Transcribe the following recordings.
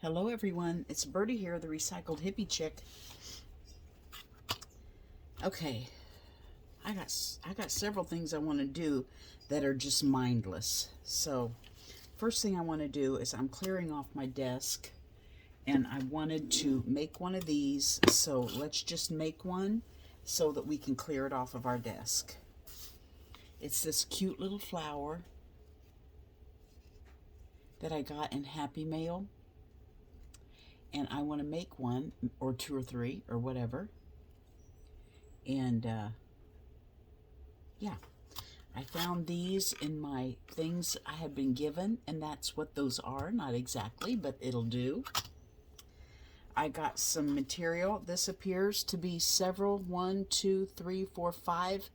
Hello everyone, it's Birdie here, the Recycled Hippie Chick. Okay, I got several things I want to do that are just mindless. So, first thing I want to do is I'm clearing off my desk, and I wanted to make one of these. So let's just make one so that we can clear it off of our desk. It's this cute little flower that I got in Happy Mail. And I want to make one, or two or three, or whatever. And, yeah. I found these in my things I have been given, and that's what those are. Not exactly, but it'll do. I got some material. This appears to be several, 1, 2, 3, 4, 5,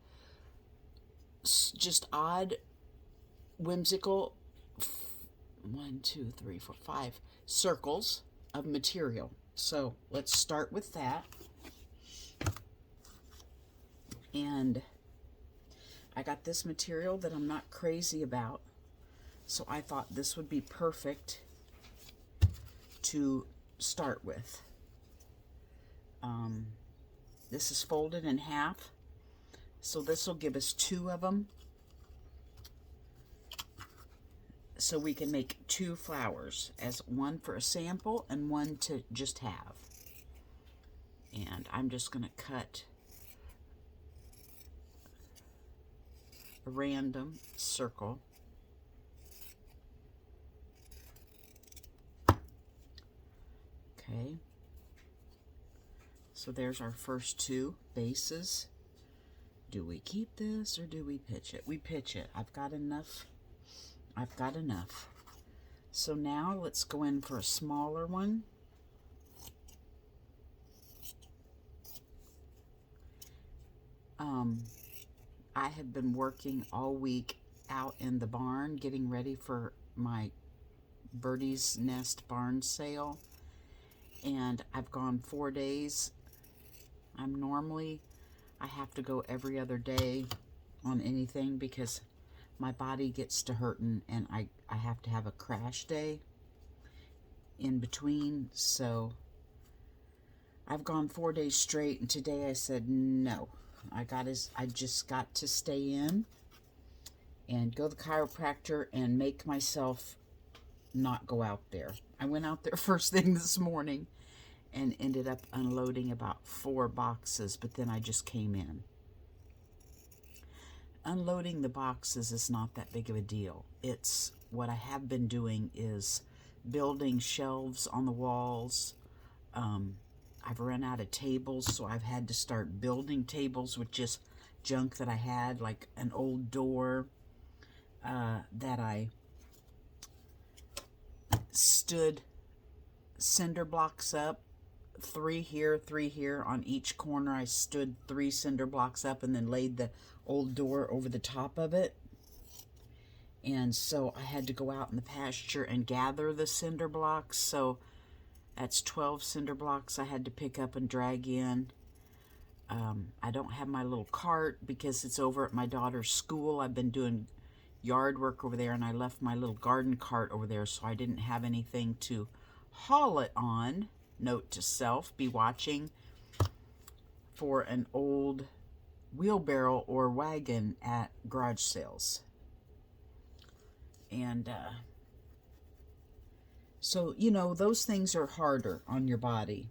just odd, whimsical, 1, 2, 3, 4, 5 circles of material. So let's start with that. And I got this material that I'm not crazy about, so I thought this would be perfect to start with. This is folded in half, so this will give us 2 of them, so we can make 2 flowers, as one for a sample and one to just have. And I'm just going to cut a random circle. Okay. So there's our first 2 bases. Do we keep this or do we pitch it? We pitch it. I've got enough. So now let's go in for a smaller one. I have been working all week out in the barn getting ready for my Birdie's Nest barn sale, and I've gone 4 days. I have to go every other day on anything because my body gets to hurting, and I have to have a crash day in between. So I've gone 4 days straight, and today I said no. I just got to stay in and go to the chiropractor and make myself not go out there. I went out there first thing this morning and ended up unloading about 4 boxes, but then I just came in. Unloading the boxes is not that big of a deal. It's what I have been doing is building shelves on the walls. I've run out of tables, so I've had to start building tables with just junk that I had, like an old door that I stood cinder blocks up, 3 here, 3 here. On each corner I stood 3 cinder blocks up and then laid the old door over the top of it. And so I had to go out in the pasture and gather the cinder blocks. So that's 12 cinder blocks I had to pick up and drag in. I don't have my little cart because it's over at my daughter's school. I've been doing yard work over there, and I left my little garden cart over there, so I didn't have anything to haul it on. Note to self, be watching for an old wheelbarrow or wagon at garage sales. And so, you know, those things are harder on your body.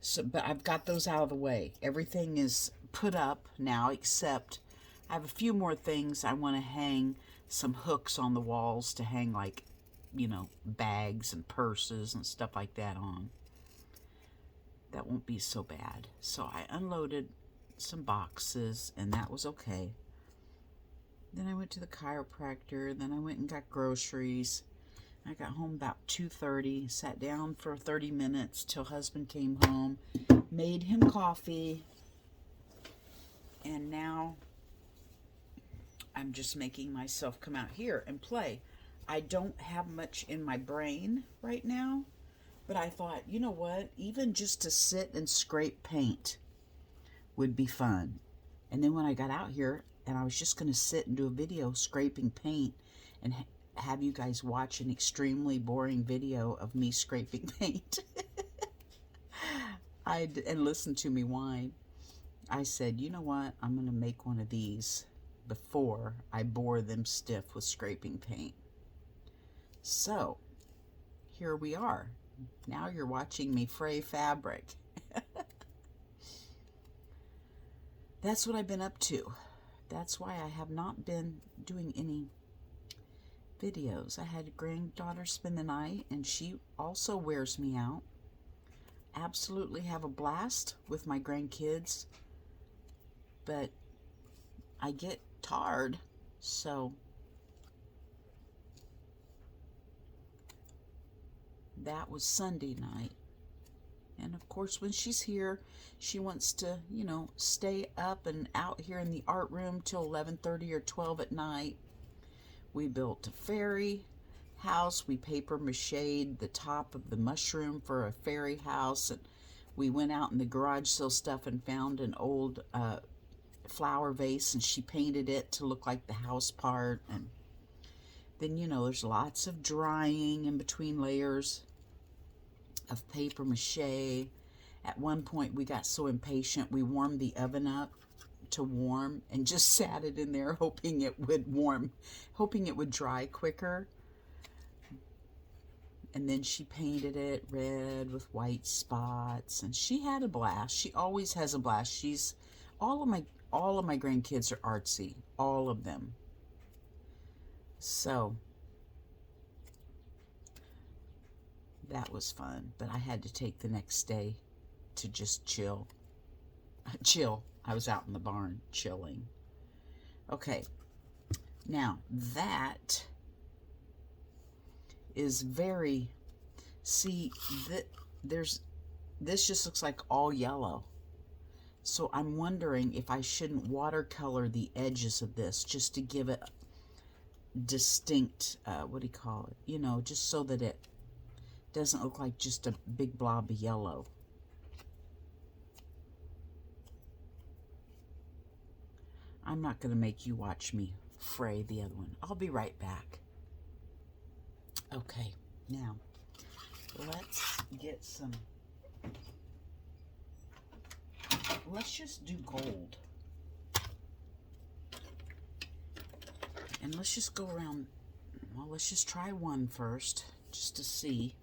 So, but I've got those out of the way. Everything is put up now, except I have a few more things. I want to hang some hooks on the walls to hang, like, you know, bags and purses and stuff like that on. That won't be so bad. So I unloaded some boxes, and that was okay. Then I went to the chiropractor. Then I went and got groceries. I got home about 2:30, sat down for 30 minutes till husband came home, made him coffee, and now I'm just making myself come out here and play. I don't have much in my brain right now, but I thought, you know what, even just to sit and scrape paint would be fun. And then when I got out here and I was just going to sit and do a video scraping paint and have you guys watch an extremely boring video of me scraping paint and listen to me whine. I said, you know what? I'm going to make one of these before I bore them stiff with scraping paint. So, here we are. Now you're watching me fray fabric. That's what I've been up to. That's why I have not been doing any videos. I had a granddaughter spend the night, and she also wears me out. Absolutely have a blast with my grandkids, but I get tired, so that was Sunday night. And of course, when she's here, she wants to, you know, stay up and out here in the art room till 11:30 or 12 at night. We built a fairy house. We paper machéed the top of the mushroom for a fairy house. And we went out in the garage sale stuff and found an old flower vase, and she painted it to look like the house part. And then, you know, there's lots of drying in between layers of paper mache. At one point we got so impatient we warmed the oven up to warm and just sat it in there hoping it would dry quicker. And then she painted it red with white spots, and she had a blast. She always has a blast. All of my grandkids are artsy, all of them. So that was fun, but I had to take the next day to just chill. I was out in the barn chilling. Okay, now that is very, see, this just looks like all yellow. So I'm wondering if I shouldn't watercolor the edges of this just to give it distinct, what do you call it? You know, just so that it doesn't look like just a big blob of yellow. I'm not going to make you watch me fray the other one. I'll be right back. Okay, now let's get some, let's just do gold. And let's just go around, well, let's just try one first, just to see.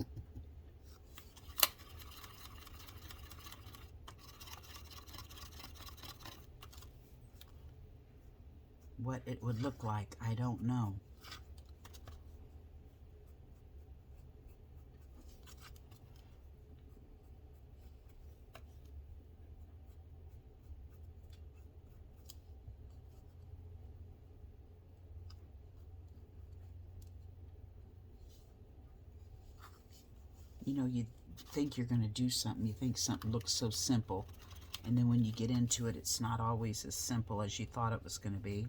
What it would look like, I don't know. You know, you think you're going to do something, you think something looks so simple, and then when you get into it, it's not always as simple as you thought it was going to be.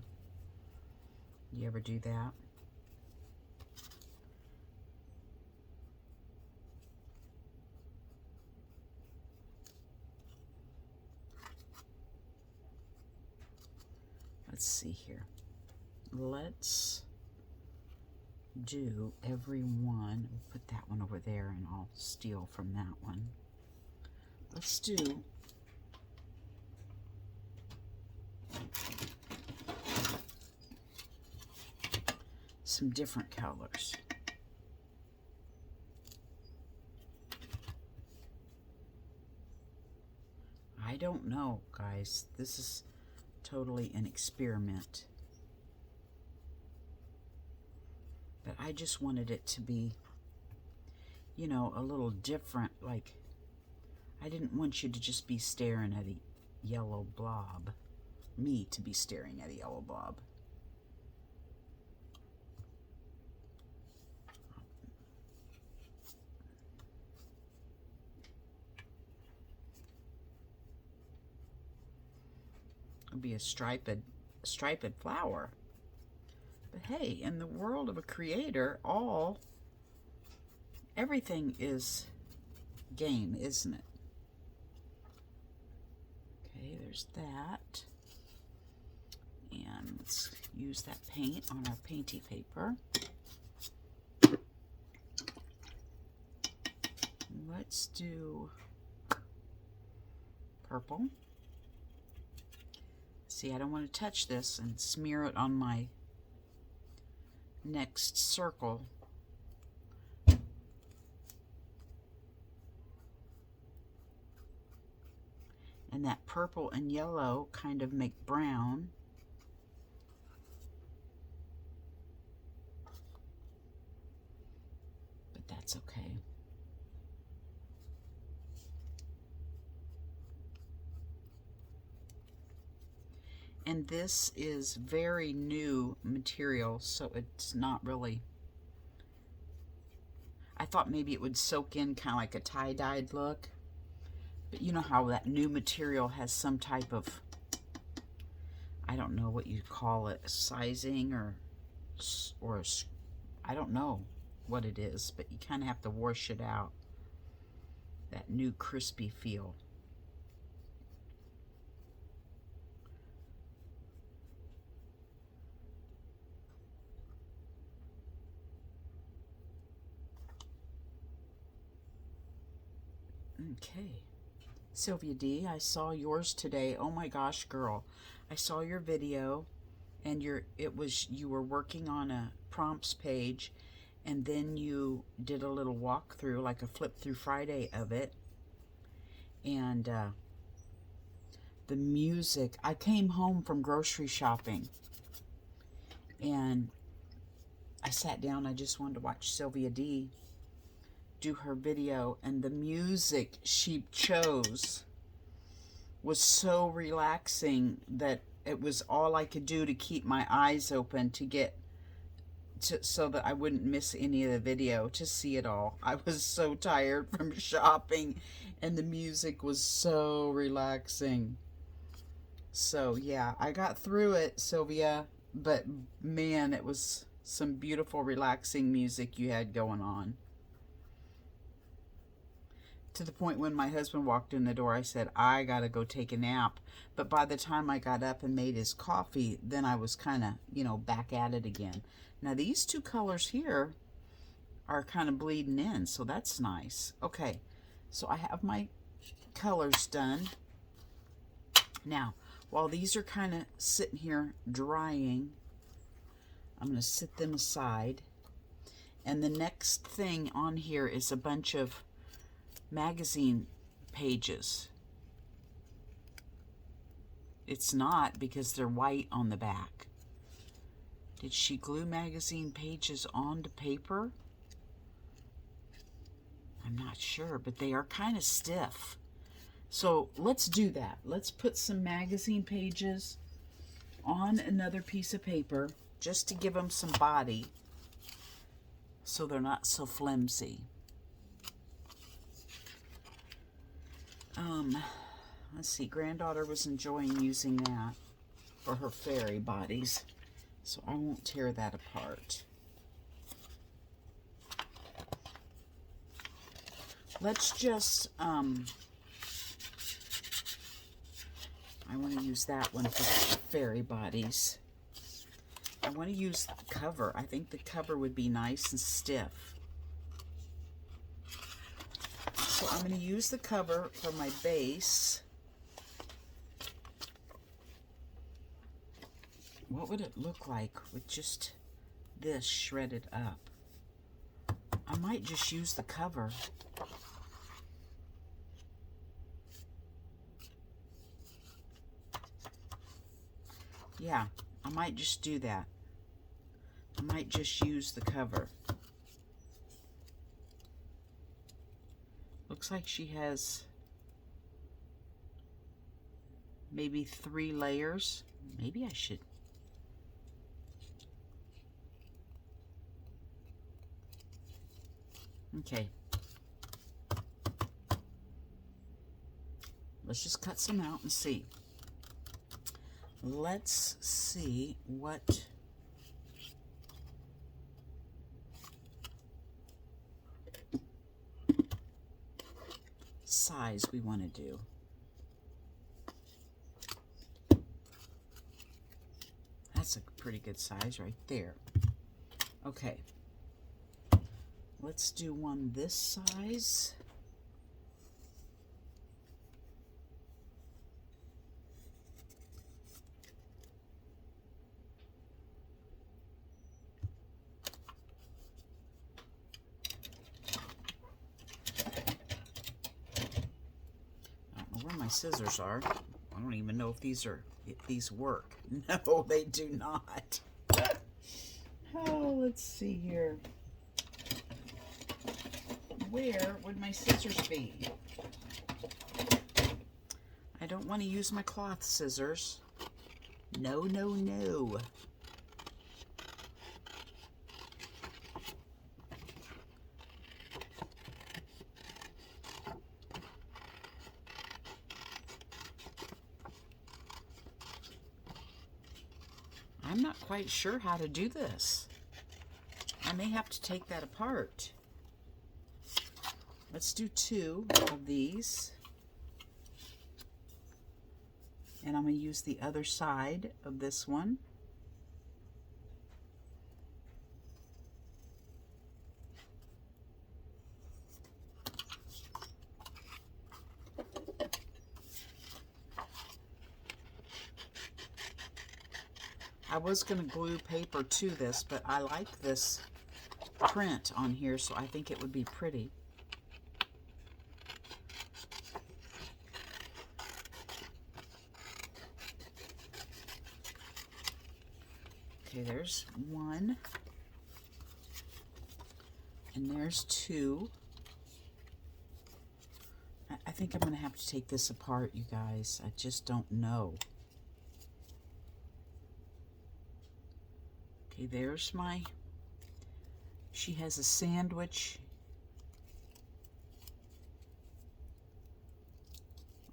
You ever do that? Let's see here. Let's do every one. We'll put that one over there and I'll steal from that one. Let's do some different colors. I don't know, guys. This is totally an experiment. But I just wanted it to be, you know, a little different. Like, I didn't want you to just be staring at a yellow blob. Me to be staring at a yellow blob. It'll be a striped flower. But hey, in the world of a creator, everything is game, isn't it? Okay, there's that. And let's use that paint on our painty paper. let's do purple. See, I don't want to touch this and smear it on my next circle. And that purple and yellow kind of make brown. But that's okay. And this is very new material, so it's not really... I thought maybe it would soak in kind of like a tie-dyed look. But you know how that new material has some type of, I don't know what you call it, sizing or I don't know what it is, but you kind of have to wash it out. That new crispy feel. Okay. Sylvia D, I saw yours today. Oh my gosh, girl. I saw your video and you were working on a prompts page, and then you did a little walkthrough, like a flip through Friday of it. And the music, I came home from grocery shopping and I sat down. I just wanted to watch Sylvia D do her video, and the music she chose was so relaxing that it was all I could do to keep my eyes open to get to, so that I wouldn't miss any of the video, to see it all. I was so tired from shopping and the music was so relaxing. So yeah, I got through it, Sylvia, but man, it was some beautiful relaxing music you had going on. To the point when my husband walked in the door, I said, I gotta go take a nap. But by the time I got up and made his coffee, then I was kind of, you know, back at it again. Now these two colors here are kind of bleeding in, so that's nice. Okay, so I have my colors done. Now, while these are kind of sitting here drying, I'm going to sit them aside. And the next thing on here is a bunch of magazine pages. It's not, because they're white on the back. Did she glue magazine pages onto paper? I'm not sure, but they are kind of stiff. So let's do that. Let's put some magazine pages on another piece of paper just to give them some body so they're not so flimsy. Let's see, granddaughter was enjoying using that for her fairy bodies, so I won't tear that apart. Let's just, I want to use that one for fairy bodies. I want to use the cover. I think the cover would be nice and stiff. So I'm going to use the cover for my base. What would it look like with just this shredded up? I might just use the cover. Yeah, I might just do that. I might just use the cover. Looks like she has maybe 3 layers. Maybe I should. Okay. Let's just cut some out and see. Let's see what size we want to do. That's a pretty good size right there. Okay. Let's do one this size. scissors are. I don't even know if these work. No, they do not. Oh, let's see here. Where would my scissors be? I don't want to use my cloth scissors. No, no, no. I'm not quite sure how to do this. I may have to take that apart. Let's do 2 of these. And I'm going to use the other side of this one. I was going to glue paper to this, but I like this print on here, so I think it would be pretty. Okay, there's 1. And there's 2. I think I'm going to have to take this apart, you guys. I just don't know. Okay, there's my... She has a sandwich.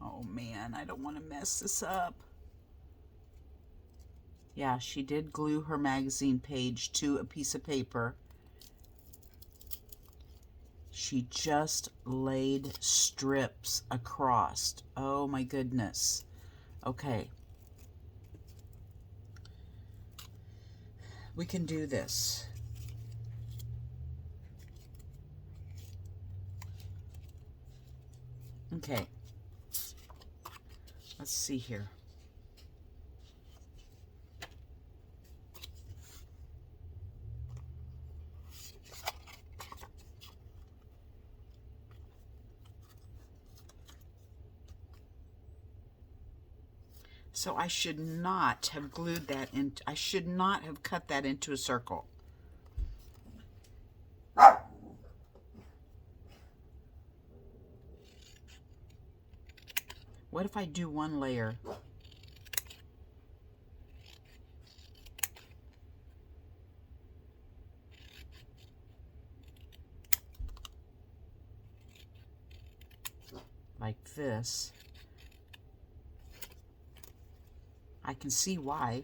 Oh man, I don't want to mess this up. Yeah, she did glue her magazine page to a piece of paper. She just laid strips across. Oh my goodness. Okay. We can do this. Okay. Let's see here. So I should not have glued that in. I should not have cut that into a circle. What if I do one layer? Like this. I can see why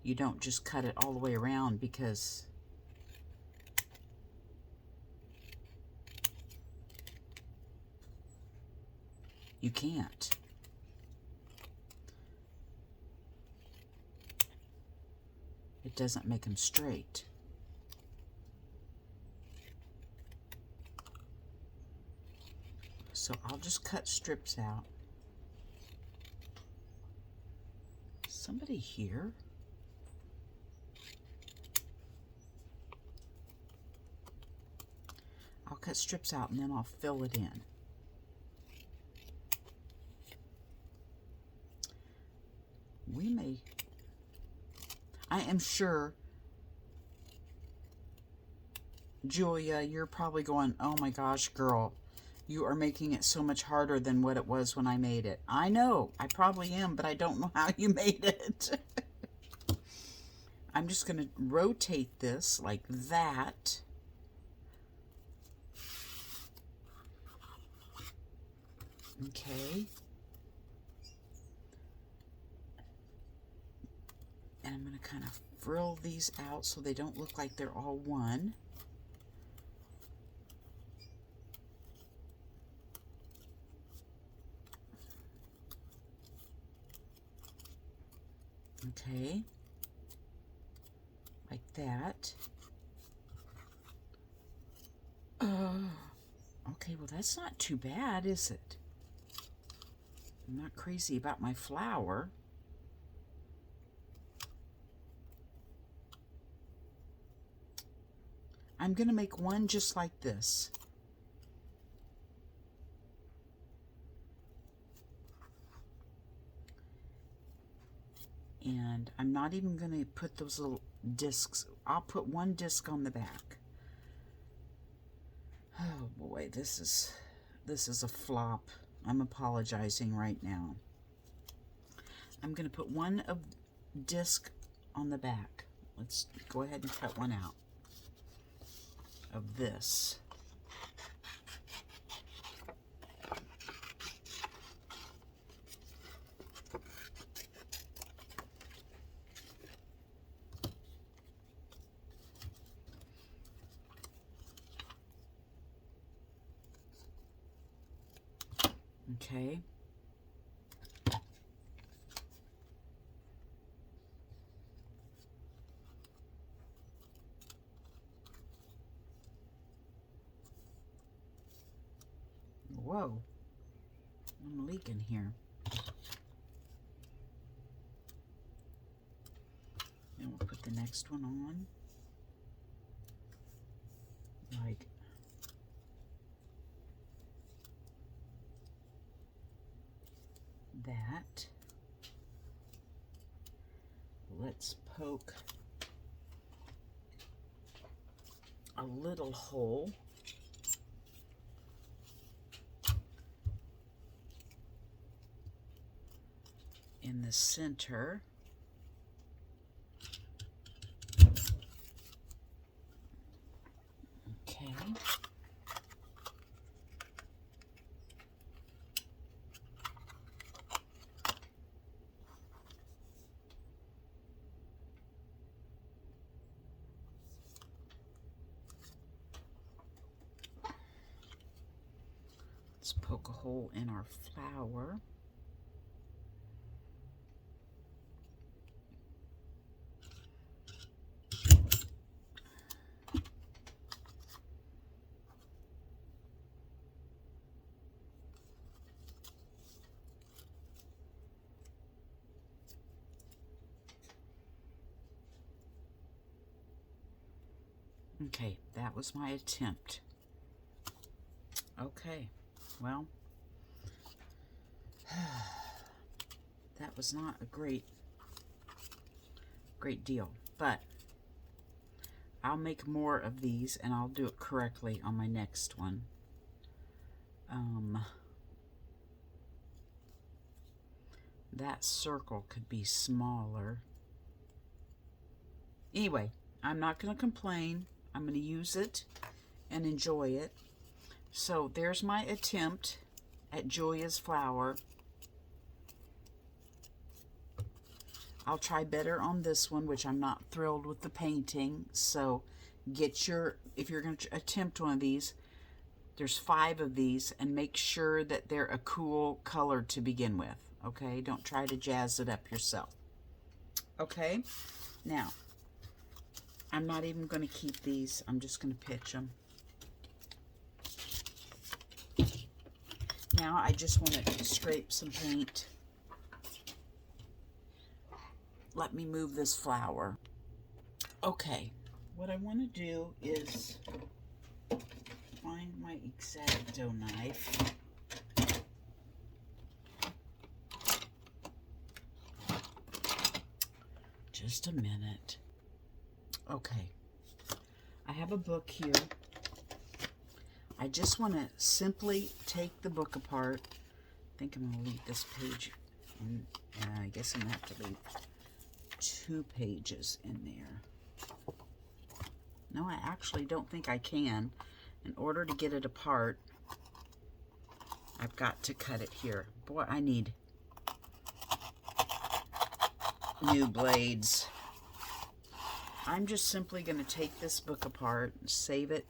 you don't just cut it all the way around, because you can't. It doesn't make them straight. So I'll just cut strips out. Somebody here? I'll cut strips out and then I'll fill it in. We may... I am sure, Julia, you're probably going, oh my gosh, girl, you are making it so much harder than what it was when I made it. I know, I probably am, but I don't know how you made it. I'm just going to rotate this like that. Okay. And I'm going to kind of frill these out so they don't look like they're all one. Okay. Like that. Okay, well that's not too bad, is it? I'm not crazy about my flower. I'm going to make one just like this. And I'm not even going to put those little discs. I'll put one disc on the back. Oh boy, this is a flop. I'm apologizing right now. I'm going to put one of disc on the back. Let's go ahead and cut one out of this. Okay. Whoa, I'm leaking here. And we'll put the next one on. Like that. Let's poke a little hole in the center. Okay. Let's poke a hole in our flower. Okay, that was my attempt. Okay, well, that was not a great deal, but I'll make more of these and I'll do it correctly on my next one. That circle could be smaller. Anyway, I'm not going to complain. I'm going to use it and enjoy it. So there's my attempt at Julia's flower. I'll try better on this one, which I'm not thrilled with the painting. So if you're going to attempt one of these, there's 5 of these, and make sure that they're a cool color to begin with. Okay, don't try to jazz it up yourself. Okay, now I'm not even going to keep these. I'm just going to pitch them. Now I just want to scrape some paint. Let me move this flower. Okay, what I want to do is find my X-Acto knife. Just a minute. Okay, I have a book here. I just want to simply take the book apart. I think I'm going to leave this page, and I guess I'm going to have to leave 2 pages in there. No, I actually don't think I can. In order to get it apart, I've got to cut it here. Boy, I need new blades. I'm just simply going to take this book apart, save it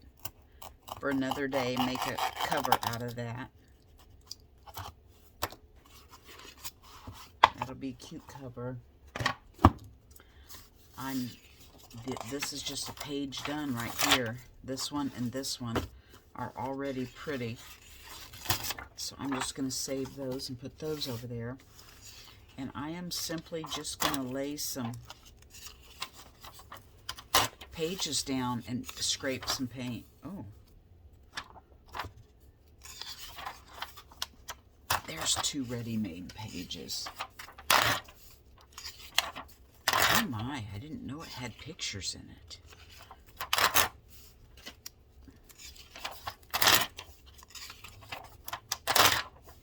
for another day, make a cover out of that. That'll be a cute cover. This is just a page done right here. This one and this one are already pretty. So I'm just going to save those and put those over there. And I am simply just going to lay some pages down and scrape some paint. Oh. There's 2 ready-made pages. my, I didn't know it had pictures in it.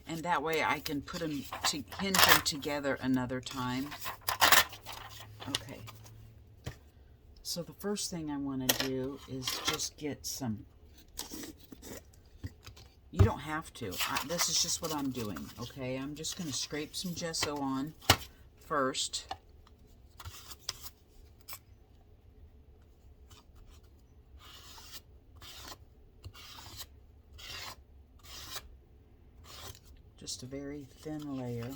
And that way I can put them to hinge them together another time. Okay. So the first thing I want to do is just get some. You don't have to. This is just what I'm doing. Okay. I'm just going to scrape some gesso on first. Just a very thin layer,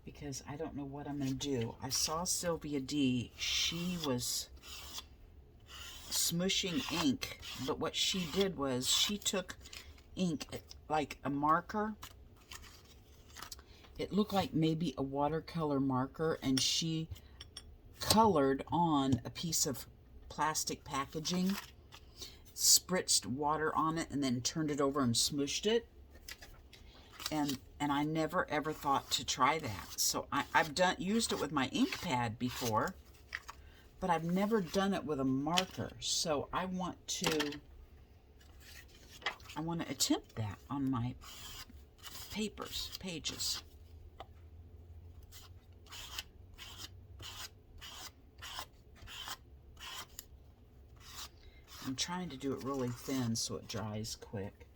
because I don't know what I'm going to do. I saw Sylvia D. She was smushing ink, but what she did was she took ink like a marker. It looked like maybe a watercolor marker, and she colored on a piece of plastic packaging, spritzed water on it, and then turned it over and smooshed it. And I never ever thought to try that. So I've used it with my ink pad before, but I've never done it with a marker. So I want to attempt that on my pages. I'm trying to do it really thin so it dries quick.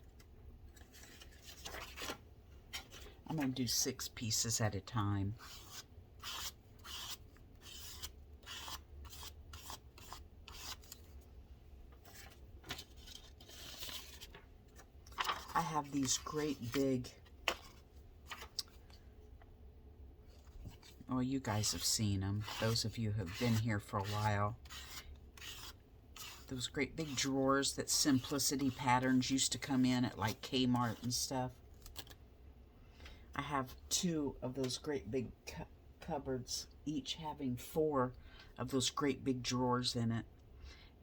I'm going to do 6 pieces at a time. I have these great big, oh, you guys have seen them. Those of you who have been here for a while. Those great big drawers that Simplicity Patterns used to come in at like Kmart and stuff. I have 2 of those great big cupboards, each having 4 of those great big drawers in it.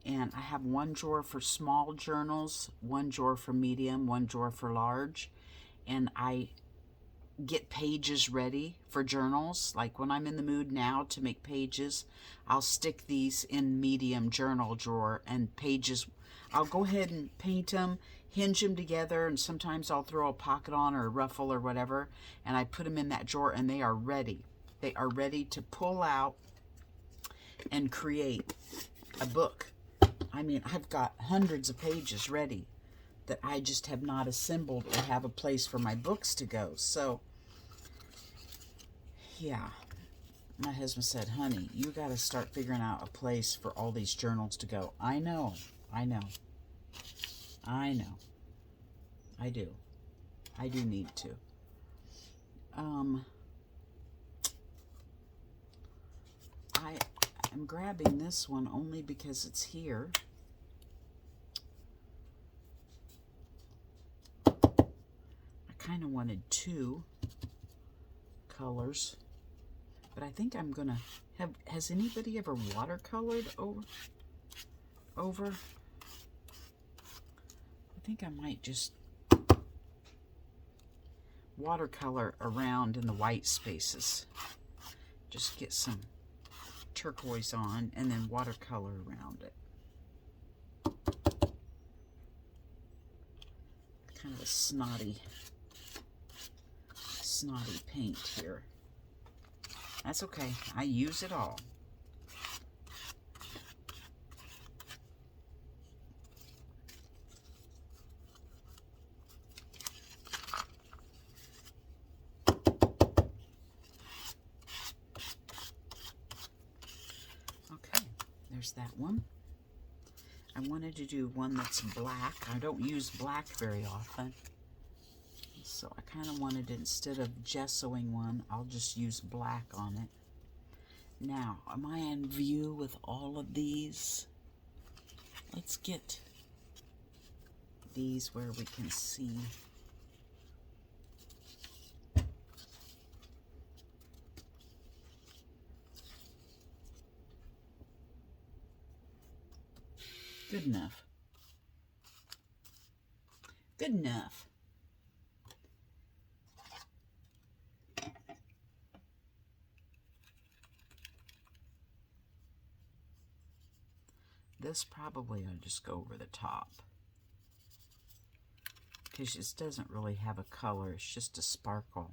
And I have 1 drawer for small journals, 1 drawer for medium, 1 drawer for large. And I get pages ready for journals. Like when I'm in the mood now to make pages, I'll stick these in medium journal drawer, and pages, I'll go ahead and paint them, hinge them together, and sometimes I'll throw a pocket on or a ruffle or whatever, and I put them in that drawer, and they are ready. They are ready to pull out and create a book. I mean, I've got hundreds of pages ready that I just have not assembled or have a place for my books to go. So yeah, my husband said, honey, you got to start figuring out a place for all these journals to go. I know. I do. I do need to. I'm grabbing this one only because it's here. I kind of wanted 2 colors. But I think I'm gonna have, has anybody ever watercolored over? I think I might just watercolor around in the white spaces. Just get some turquoise on and then watercolor around it. Kind of a snotty paint here. That's okay. I use it all. Okay, there's that one. I wanted to do one that's black. I don't use black very often. So I kind of wanted, instead of gessoing one, I'll just use black on it. Now, am I in view with all of these? Let's get these where we can see. Good enough. Good enough. this probably I'll just go over the top. Because it doesn't really have a color. It's just a sparkle.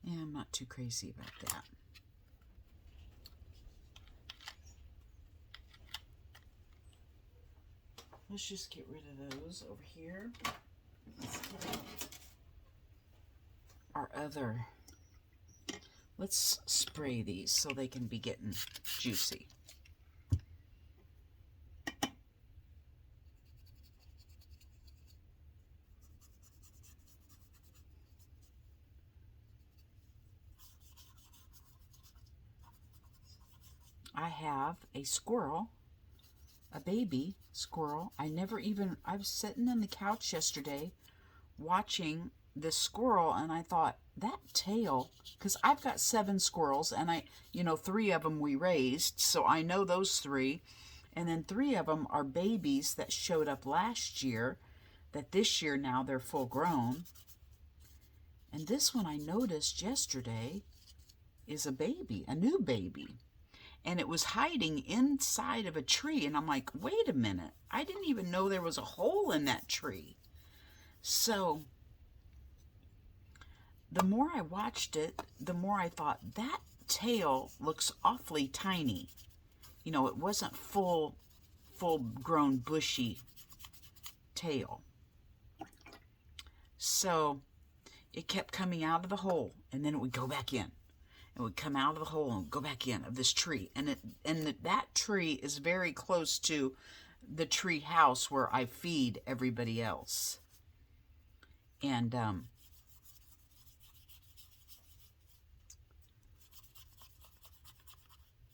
Yeah, I'm not too crazy about that. Let's just get rid of those over here. Let's get our other. Let's spray these so they can be getting juicy. I have a squirrel, a baby squirrel. I was sitting on the couch yesterday watching this squirrel, and I thought, that tail, because I've got 7 squirrels, and 3 of them we raised, so I know those 3, and then 3 of them are babies that showed up last year, that this year now they're full grown. And this one I noticed yesterday is a baby, a new baby. And it was hiding inside of a tree. And I'm like, wait a minute. I didn't even know there was a hole in that tree. So the more I watched it, the more I thought, that tail looks awfully tiny. It wasn't full-grown bushy tail. So it kept coming out of the hole, and then it would go back in. It would come out of the hole and go back in of this tree. And that tree is very close to the tree house where I feed everybody else. And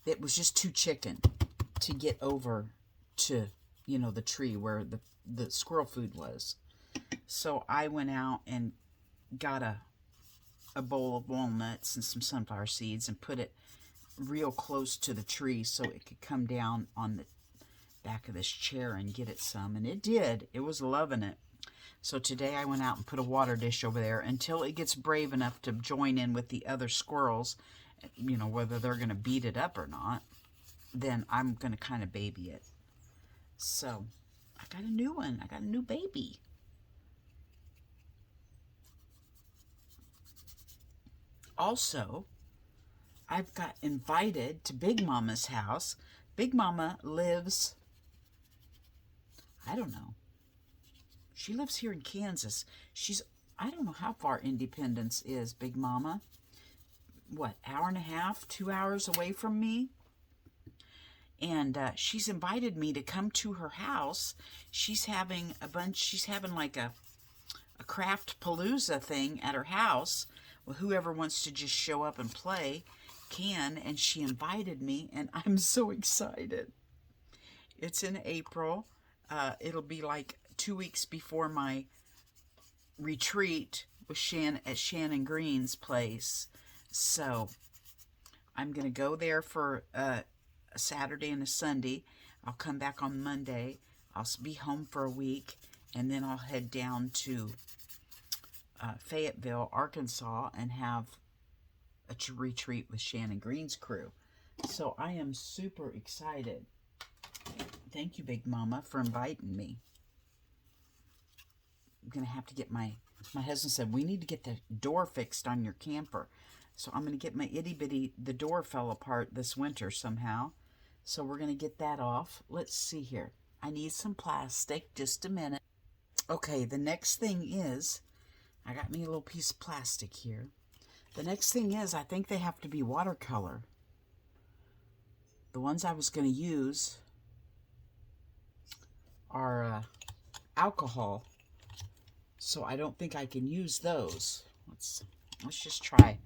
it was just too chicken to get over to, the tree where the squirrel food was. So I went out and got a bowl of walnuts and some sunflower seeds and put it real close to the tree so it could come down on the back of this chair and get it some. And it did. It was loving it. So today I went out and put a water dish over there until it gets brave enough to join in with the other squirrels, whether they're going to beat it up or not. Then I'm going to kind of baby it. So I got a new one. I got a new baby. Also, I've got invited to Big Mama's house. Big Mama lives, I don't know. She lives here in Kansas. I don't know how far Independence is, Big Mama. What, hour and a half, 2 hours away from me? And she's invited me to come to her house. She's having like a craft palooza thing at her house. Well, whoever wants to just show up and play can, and she invited me, and I'm so excited. It's in April. It'll be like 2 weeks before my retreat with at Shannon Green's place. So I'm going to go there for a Saturday and a Sunday. I'll come back on Monday. I'll be home for a week, and then I'll head down to Fayetteville, Arkansas, and have a retreat with Shannon Green's crew. So I am super excited. Thank you, Big Mama, for inviting me. I'm going to have to get my husband said, we need to get the door fixed on your camper. So I'm going to get my itty-bitty, the door fell apart this winter somehow. So we're going to get that off. Let's see here. I need some plastic, just a minute. Okay, the next thing is, I got me a little piece of plastic here. The next thing is, I think they have to be watercolor. The ones I was going to use are alcohol. So I don't think I can use those. Let's just try.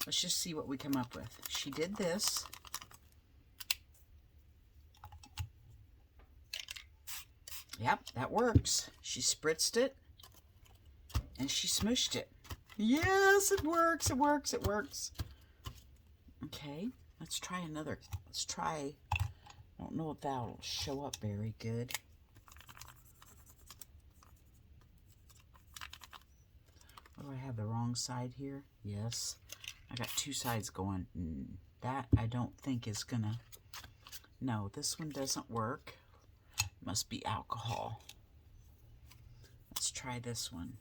Let's just see what we come up with. She did this. Yep, that works. She spritzed it and she smooshed it. Yes, it works, it works, it works. Okay, let's try another. Let's try, I don't know if that'll show up very good. Oh, I have the wrong side here. Yes. I got two sides going. That I don't think is gonna... No, this one doesn't work. Must be alcohol. Let's try this one.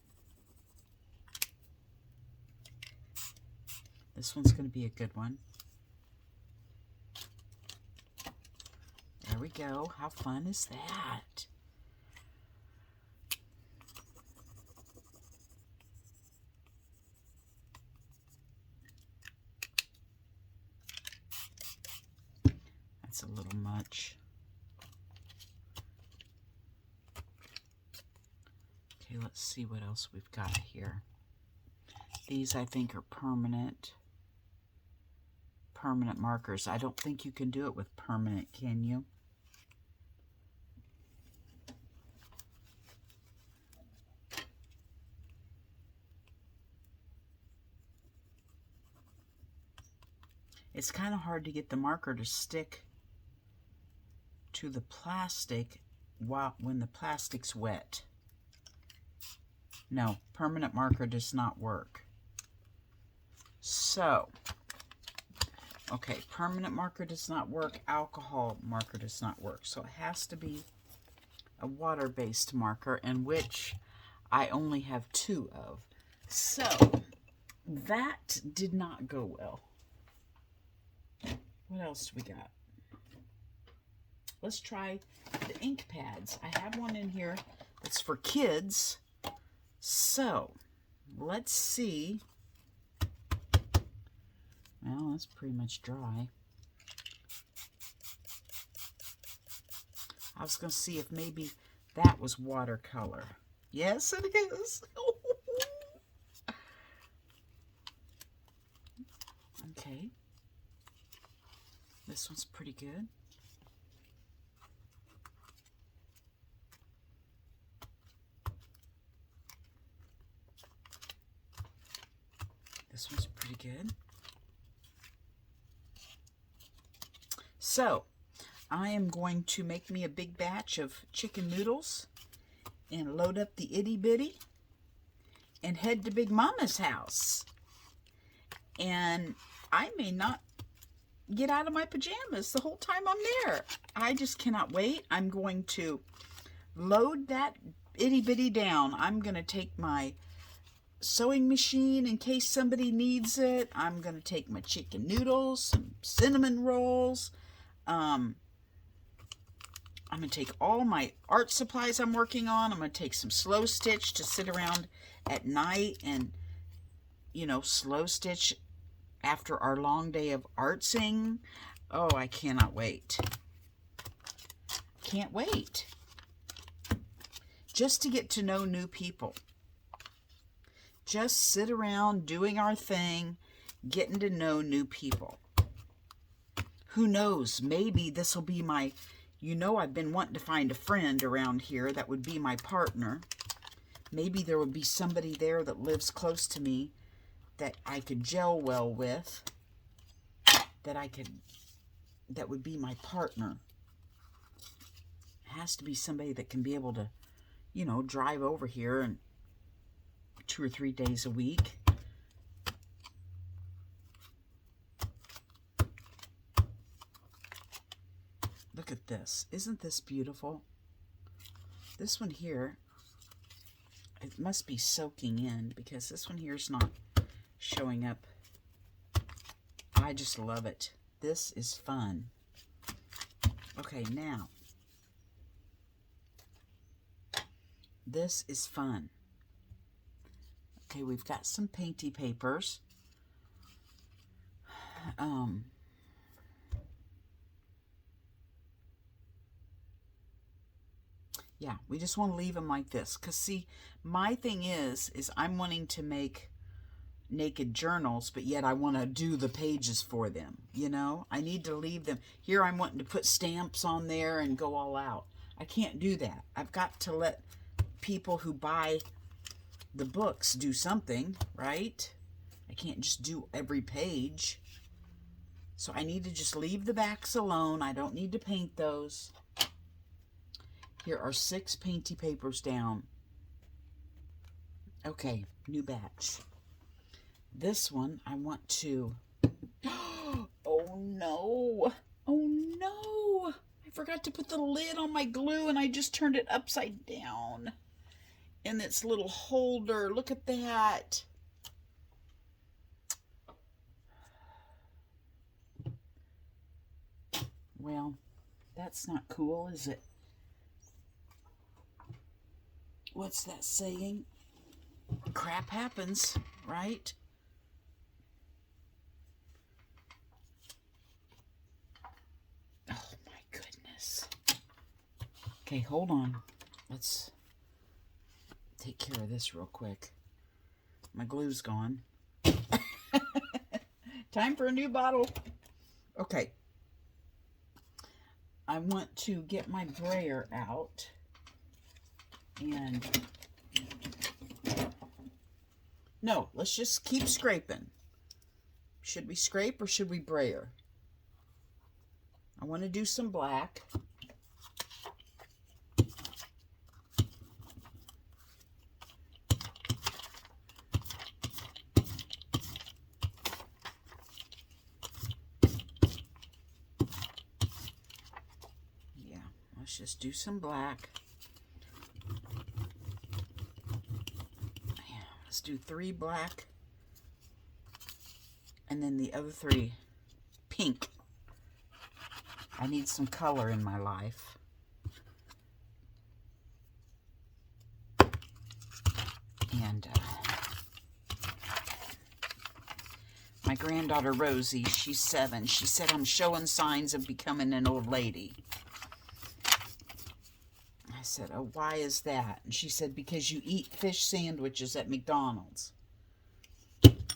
This one's going to be a good one. There we go. How fun is that? That's a little much. Okay, let's see what else we've got here. These I think are permanent markers. I don't think you can do it with permanent, can you? It's kind of hard to get the marker to stick to the plastic when the plastic's wet. No, permanent marker does not work. So, okay, permanent marker does not work. Alcohol marker does not work. So it has to be a water-based marker, in which I only have 2 of. So, that did not go well. What else do we got? Let's try the ink pads. I have one in here that's for kids. So, let's see. Well, that's pretty much dry. I was going to see if maybe that was watercolor. Yes, it is. Okay. This one's pretty good. This one's pretty good. So, I am going to make me a big batch of chicken noodles and load up the itty bitty and head to Big Mama's house. And I may not get out of my pajamas the whole time I'm there. I just cannot wait. I'm going to load that itty bitty down. I'm going to take my sewing machine in case somebody needs it. I'm going to take my chicken noodles, some cinnamon rolls. I'm going to take all my art supplies I'm working on. I'm going to take some slow stitch to sit around at night and, you know, slow stitch after our long day of artsing. Oh, I cannot wait. Can't wait. Just to get to know new people. Just sit around doing our thing, getting to know new people. Who knows, maybe this will be my, you know, I've been wanting to find a friend around here that would be my partner. Maybe there would be somebody there that lives close to me that I could gel well with, that would be my partner. It has to be somebody that can be able to, you know, drive over here and 2 or 3 days a week. Look at this. Isn't this beautiful? This one here, it must be soaking in because this one here is not showing up. I just love it. This is fun. Okay, now. This is fun. Okay, we've got some painty papers. Yeah, we just want to leave them like this. Because, see, my thing is I'm wanting to make naked journals, but yet I want to do the pages for them, you know? I need to leave them. Here I'm wanting to put stamps on there and go all out. I can't do that. I've got to let people who buy the books do something, right? I can't just do every page. So I need to just leave the backs alone. I don't need to paint those. Here are 6 painty papers down. Okay, new batch. This one I want to... Oh no! Oh no! I forgot to put the lid on my glue and I just turned it upside down. In its little holder. Look at that. Well, that's not cool, is it? What's that saying? Crap happens, right? Oh my goodness. Okay, hold on. Let's take care of this real quick. My glue's gone. Time for a new bottle. Okay. I want to get my brayer out. And no, let's just keep scraping. Should we scrape or should we brayer? I want to do some black. Yeah, let's just do some black. Yeah, let's do 3 black. And then the other 3 pink. I need some color in my life. And my granddaughter Rosie, she's 7. She said I'm showing signs of becoming an old lady. I said, oh, why is that? And she said, because you eat fish sandwiches at McDonald's.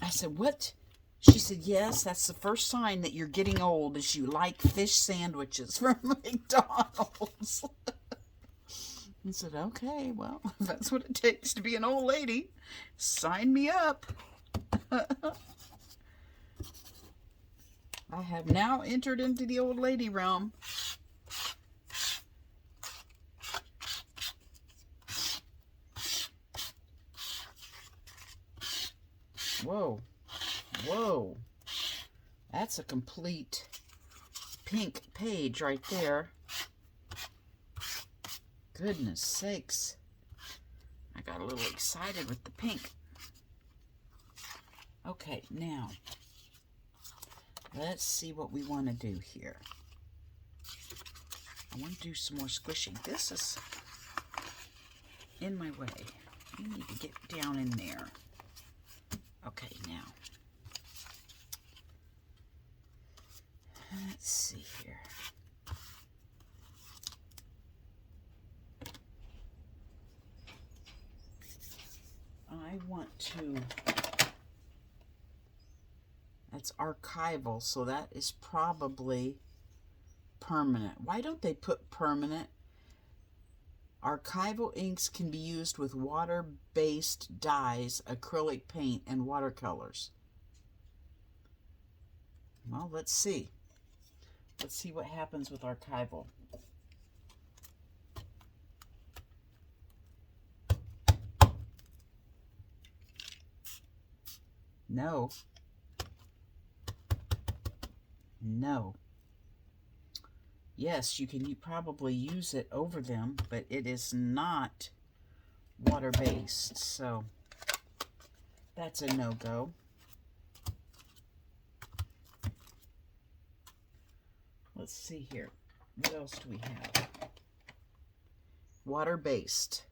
I said, what? She said, yes, that's the first sign that you're getting old is you like fish sandwiches from McDonald's. I said, okay, well, if that's what it takes to be an old lady, sign me up. I have now entered into the old lady realm. Whoa. Whoa. That's a complete pink page right there. Goodness sakes. I got a little excited with the pink. Okay, now, let's see what we want to do here. I want to do some more squishing. This is in my way. You need to get down in there. Okay, now. Let's see here. I want to... That's archival, so that is probably permanent. Why don't they put permanent? Archival inks can be used with water-based dyes, acrylic paint, and watercolors. Well, let's see. Let's see what happens with archival. No. No. Yes, you can probably use it over them, but it is not water-based, so that's a no-go. Let's see here. What else do we have? Water-based.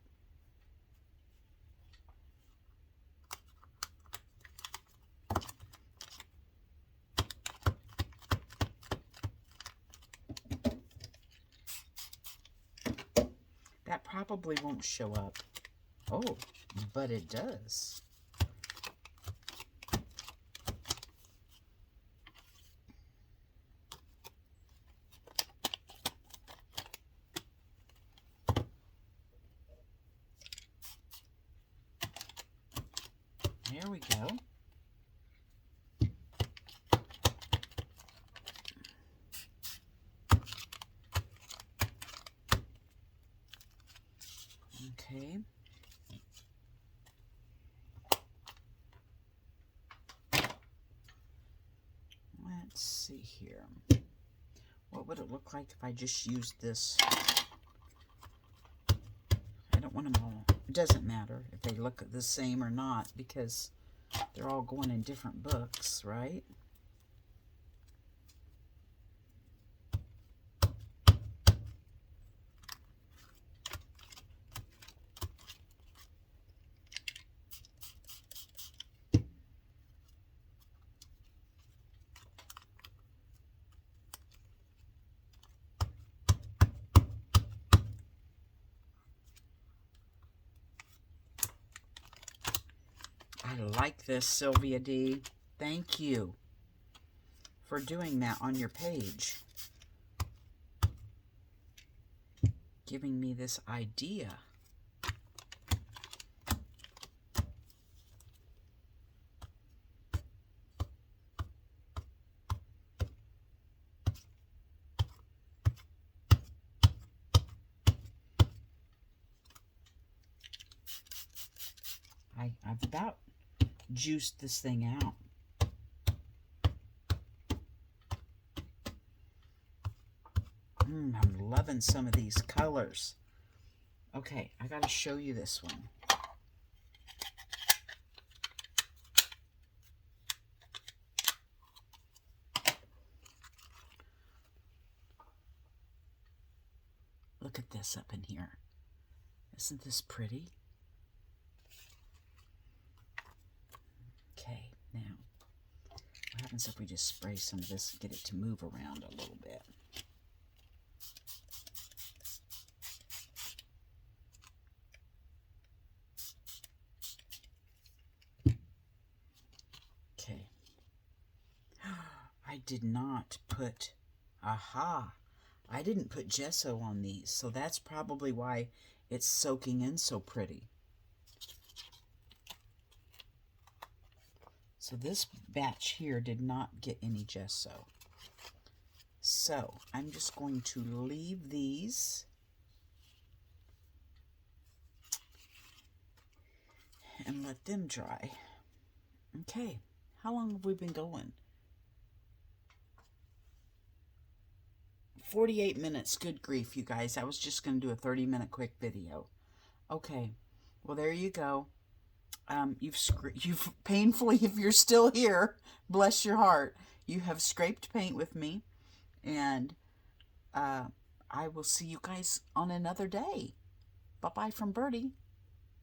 That probably won't show up. Oh, but it does. There we go. Okay. Let's see here. What would it look like if I just used this? I don't want them all. It doesn't matter if they look the same or not because they're all going in different books, right? I like this, Sylvia D. Thank you for doing that on your page. Giving me this idea. I've about juiced this thing out. I'm loving some of these colors. Okay, I got to show you this one. Look at this up in here. Isn't this pretty? Okay, now, what happens if we just spray some of this and get it to move around a little bit? Okay. I did not put, I didn't put gesso on these, so that's probably why it's soaking in so pretty. So this batch here did not get any gesso. So I'm just going to leave these and let them dry. Okay, how long have we been going? 48 minutes. Good grief, you guys. I was just going to do a 30-minute quick video. Okay, well, there you go. You've painfully, if you're still here, bless your heart, you have scraped paint with me, and I will see you guys on another day. Bye-bye from Birdie.